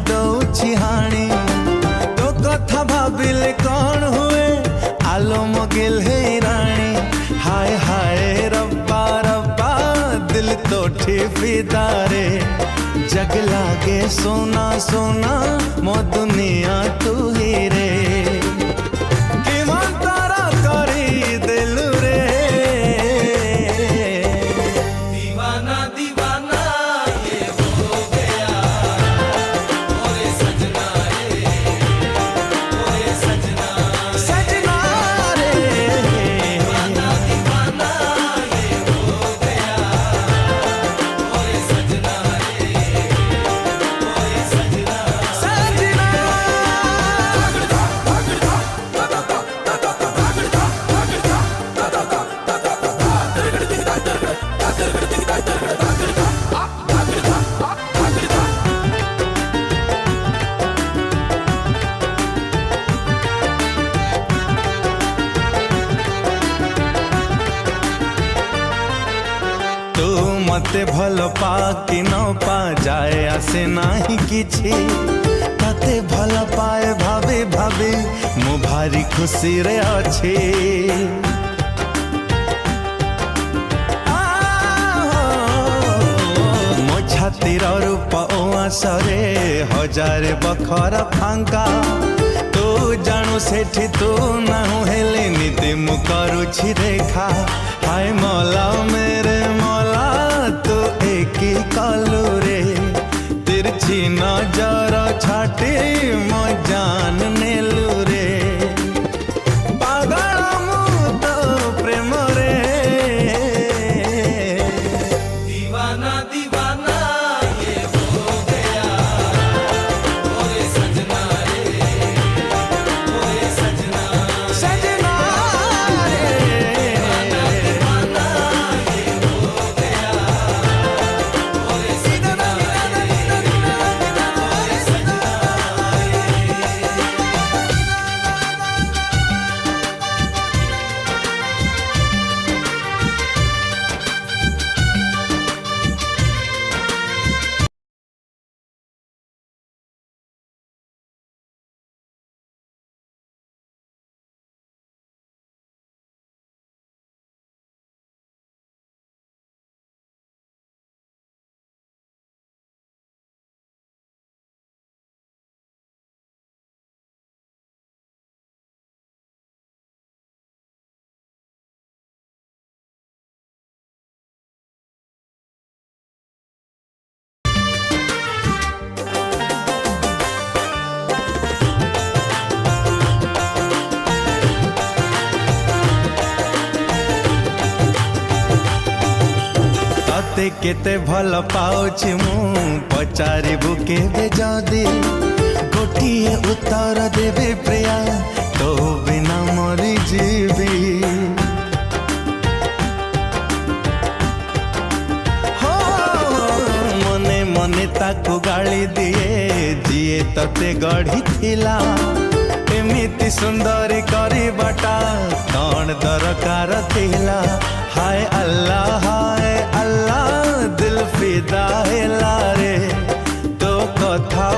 दौची हाणी तो कथा भाविले कौन हुए आलो मगिल है रानी। हाय हाय रब्बा रब्बा दिल तो ठिफिदारे जग लागे सोना सोना मो दुनिया तू ही रे। कि मन तारा करी दिल रे दीवाना दीवाना ये हो गया ओरे सजना रे ओरे सजना सजना रे दीवाना दीवाना ये हो गया ओरे सजना रे ओरे सजना सजना। तू मते भल पा कि न पा जाए आसे नाही किछि ताते भल पाए भावे भावे मु भारी खुशी रे अछि। मो छातिर रूप ओ आसरे हजारे बखरा फांका तू जानू सेठी तू नाहु हेले नीति मु करुछि रेखा। हाय मौला मेरे मौला तू एक ही कलू रे तिरछी नजर छाटी मो जान नेलू रे पागल मु तो प्रेम रे दीवाना दीवाना ये हो गया ओरे सजना रे ओरे सजना सजना रे दीवाना दीवाना ये हो गया ओरे सजना रे ओरे सजना तते केते भल पाउछि मु पचारिबु केबे जदी गोटिए उत्तर देबे प्रिया तो बिना मरी जीवी। हो मने मने ताकु गाली दिए जिए तते गढ़ी थिला एमिति सुंदरी करी बटा कौन दरकार थिला। हाय अल्लाह दिल फिदा है लारे तो कथा